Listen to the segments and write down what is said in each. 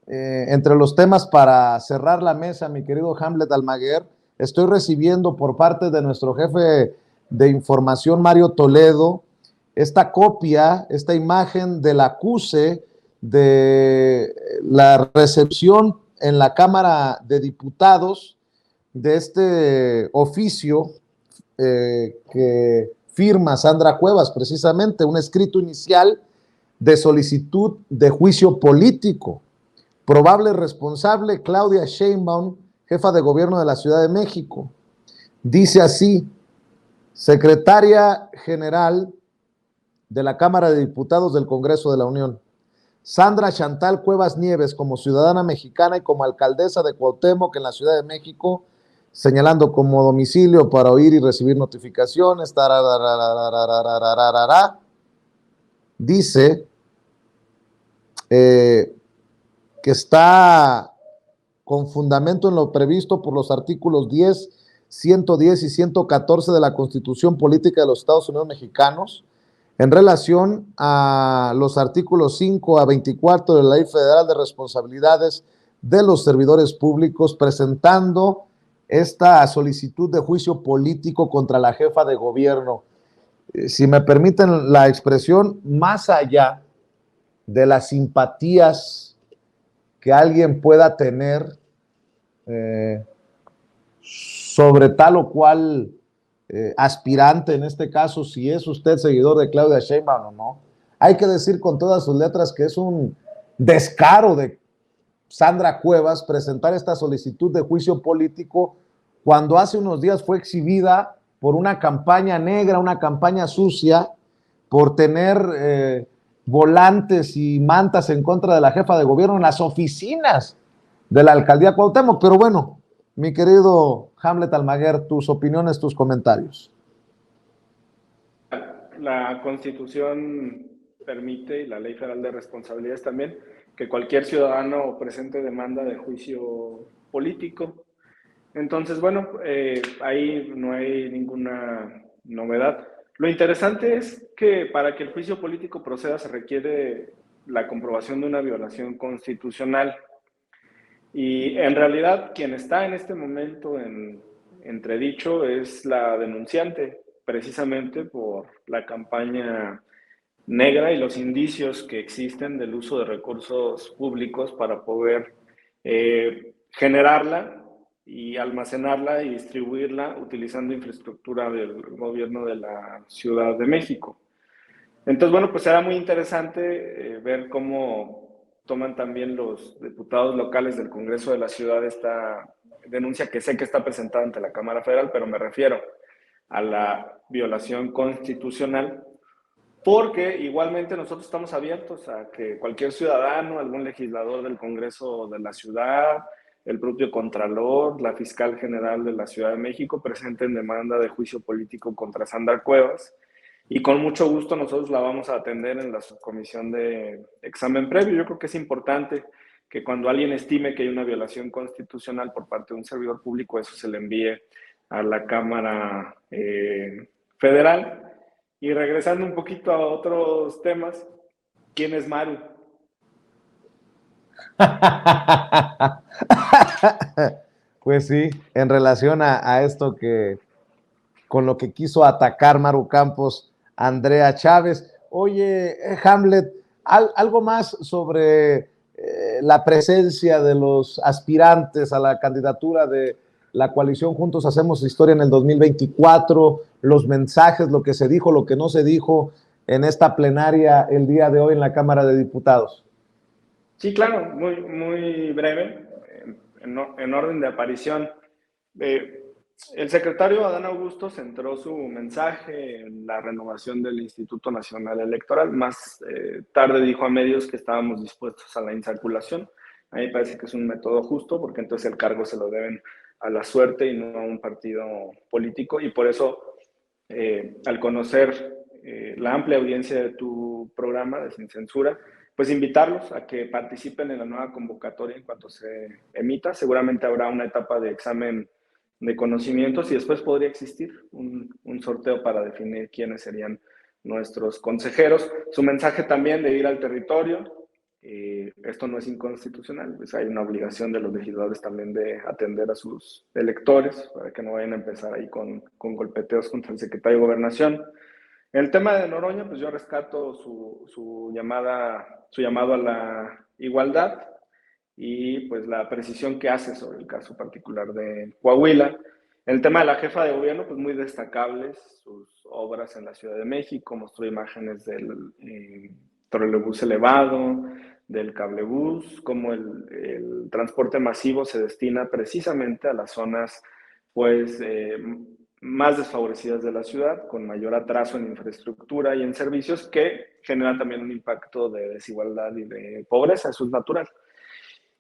entre los temas para cerrar la mesa, mi querido Hamlet Almaguer, estoy recibiendo por parte de nuestro jefe de información, Mario Toledo, esta copia, esta imagen del acuse de la recepción en la Cámara de Diputados de este oficio que firma Sandra Cuevas, precisamente, un escrito inicial de solicitud de juicio político. Probable responsable, Claudia Sheinbaum, jefa de gobierno de la Ciudad de México. Dice así: secretaria general de la Cámara de Diputados del Congreso de la Unión, Sandra Chantal Cuevas Nieves, como ciudadana mexicana y como alcaldesa de Cuauhtémoc en la Ciudad de México, señalando como domicilio para oír y recibir notificaciones, dice que está con fundamento en lo previsto por los artículos 10, 110 y 114 de la Constitución Política de los Estados Unidos Mexicanos, en relación a los artículos 5 a 24 de la Ley Federal de Responsabilidades de los Servidores Públicos, presentando esta solicitud de juicio político contra la jefa de gobierno. Si me permiten la expresión, más allá de las simpatías que alguien pueda tener sobre tal o cual aspirante, en este caso, si es usted seguidor de Claudia Sheinbaum o no, hay que decir con todas sus letras que es un descaro de Sandra Cuevas presentar esta solicitud de juicio político cuando hace unos días fue exhibida por una campaña negra, una campaña sucia, por tener volantes y mantas en contra de la jefa de gobierno en las oficinas de la alcaldía Cuauhtémoc. Pero bueno, mi querido Hamlet Almaguer, tus opiniones, tus comentarios. La Constitución permite, y la Ley Federal de Responsabilidades también, que cualquier ciudadano presente demanda de juicio político. Entonces, bueno, ahí no hay ninguna novedad. Lo interesante es que para que el juicio político proceda se requiere la comprobación de una violación constitucional. Y en realidad quien está en este momento en entredicho es la denunciante, precisamente por la campaña negra y los indicios que existen del uso de recursos públicos para poder generarla y almacenarla y distribuirla utilizando infraestructura del gobierno de la Ciudad de México. Entonces, bueno, pues será muy interesante ver cómo toman también los diputados locales del Congreso de la Ciudad esta denuncia que sé que está presentada ante la Cámara Federal, pero me refiero a la violación constitucional, porque igualmente nosotros estamos abiertos a que cualquier ciudadano, algún legislador del Congreso de la Ciudad, el propio Contralor, la Fiscal General de la Ciudad de México presenten demanda de juicio político contra Sandra Cuevas. Y con mucho gusto nosotros la vamos a atender en la subcomisión de examen previo. Yo creo que es importante que cuando alguien estime que hay una violación constitucional por parte de un servidor público, eso se le envíe a la Cámara Federal. Y regresando un poquito a otros temas, ¿quién es Maru? Pues sí, en relación a esto que con lo que quiso atacar Maru Campos, Andrea Chávez. Oye, Hamlet, algo más sobre la presencia de los aspirantes a la candidatura de la coalición Juntos Hacemos Historia en el 2024, los mensajes, lo que se dijo, lo que no se dijo en esta plenaria el día de hoy en la Cámara de Diputados. Sí, claro, muy breve, en orden de aparición. El secretario Adán Augusto centró su mensaje en la renovación del Instituto Nacional Electoral. Más tarde dijo a medios que estábamos dispuestos a la insaculación. A mí me parece que es un método justo, porque entonces el cargo se lo deben a la suerte y no a un partido político. Y por eso, al conocer la amplia audiencia de tu programa de Sin Censura, pues invitarlos a que participen en la nueva convocatoria en cuanto se emita. Seguramente habrá una etapa de examen de conocimientos y después podría existir un sorteo para definir quiénes serían nuestros consejeros. Su mensaje también de ir al territorio, esto no es inconstitucional, pues hay una obligación de los legisladores también de atender a sus electores para que no vayan a empezar ahí con golpeteos contra el secretario de Gobernación. En el tema de Noroña, pues yo rescato su llamado a la igualdad y pues la precisión que hace sobre el caso particular de Coahuila. El tema de la jefa de gobierno, pues muy destacables sus obras en la Ciudad de México, mostró imágenes del trolebús elevado, del cablebús, cómo el transporte masivo se destina precisamente a las zonas pues más desfavorecidas de la ciudad, con mayor atraso en infraestructura y en servicios que generan también un impacto de desigualdad y de pobreza, eso es natural.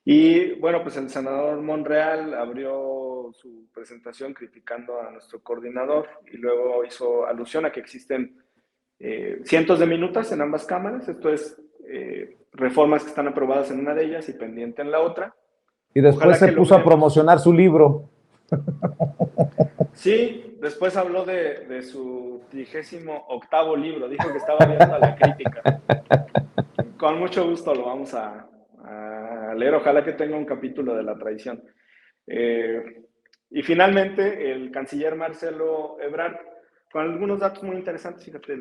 Y bueno, pues el senador Monreal abrió su presentación criticando a nuestro coordinador y luego hizo alusión a que existen cientos de minutas en ambas cámaras, esto es reformas que están aprobadas en una de ellas y pendiente en la otra. Y después se puso a promocionar su libro. Sí, después habló de su 38º libro, dijo que estaba abierto a la crítica. Con mucho gusto lo vamos a leer, ojalá que tenga un capítulo de la traición. Y finalmente, el canciller Marcelo Ebrard, con algunos datos muy interesantes, fíjate,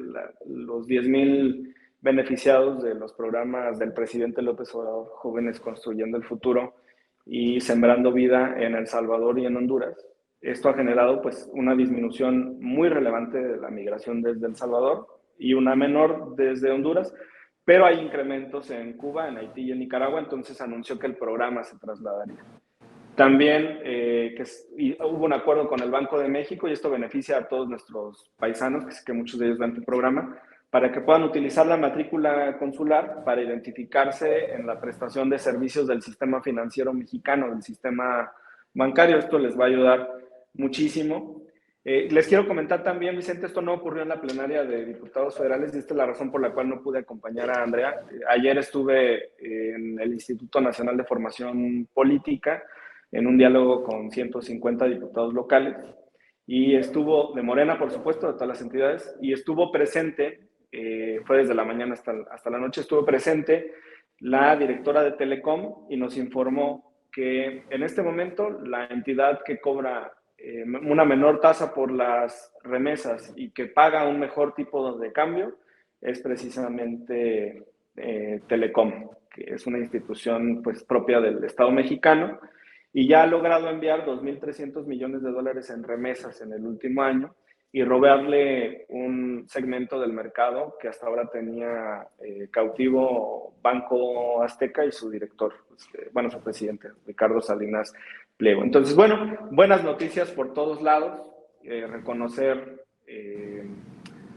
los 10,000 beneficiados de los programas del presidente López Obrador, Jóvenes Construyendo el Futuro y Sembrando Vida en El Salvador y en Honduras. Esto ha generado pues una disminución muy relevante de la migración desde El Salvador y una menor desde Honduras, pero hay incrementos en Cuba, en Haití y en Nicaragua, entonces anunció que el programa se trasladaría. También hubo un acuerdo con el Banco de México y esto beneficia a todos nuestros paisanos, que sé que muchos de ellos ven tu programa, para que puedan utilizar la matrícula consular para identificarse en la prestación de servicios del sistema financiero mexicano, del sistema bancario. Esto les va a ayudar muchísimo. Les quiero comentar también, Vicente, esto no ocurrió en la plenaria de diputados federales y esta es la razón por la cual no pude acompañar a Andrea. Ayer estuve en el Instituto Nacional de Formación Política en un diálogo con 150 diputados locales y estuvo de Morena, por supuesto, de todas las entidades, y estuvo presente, fue desde la mañana hasta la noche, estuvo presente la directora de Telecom y nos informó que en este momento la entidad que cobra una menor tasa por las remesas y que paga un mejor tipo de cambio es precisamente Telecom, que es una institución pues propia del Estado mexicano y ya ha logrado enviar 2.300 millones de dólares en remesas en el último año y robarle un segmento del mercado que hasta ahora tenía cautivo Banco Azteca y su director, bueno, su presidente, Ricardo Salinas Pliego. Entonces, bueno, buenas noticias por todos lados, reconocer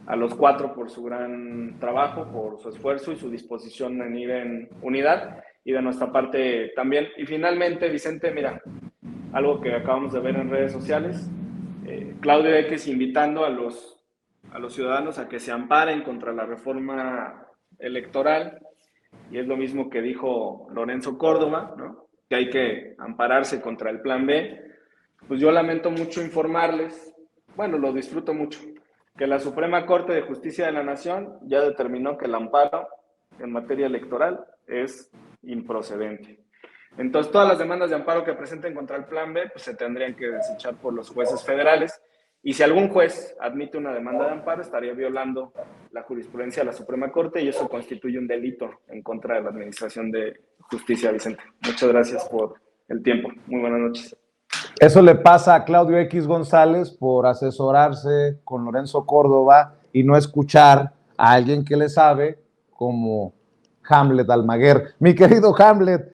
a los 4 por su gran trabajo, por su esfuerzo y su disposición en ir en unidad, y de nuestra parte también. Y finalmente, Vicente, mira, algo que acabamos de ver en redes sociales, Claudio X invitando a los ciudadanos a que se amparen contra la reforma electoral, y es lo mismo que dijo Lorenzo Córdoba, ¿no? Que hay que ampararse contra el plan B. Pues yo lamento mucho informarles, bueno, lo disfruto mucho, que la Suprema Corte de Justicia de la Nación ya determinó que el amparo en materia electoral es improcedente. Entonces, todas las demandas de amparo que presenten contra el plan B pues, se tendrían que desechar por los jueces federales. Y si algún juez admite una demanda de amparo, estaría violando la jurisprudencia de la Suprema Corte y eso constituye un delito en contra de la Administración de Justicia, Vicente. Muchas gracias por el tiempo. Muy buenas noches. Eso le pasa a Claudio X González por asesorarse con Lorenzo Córdoba y no escuchar a alguien que le sabe como Hamlet Almaguer. Mi querido Hamlet,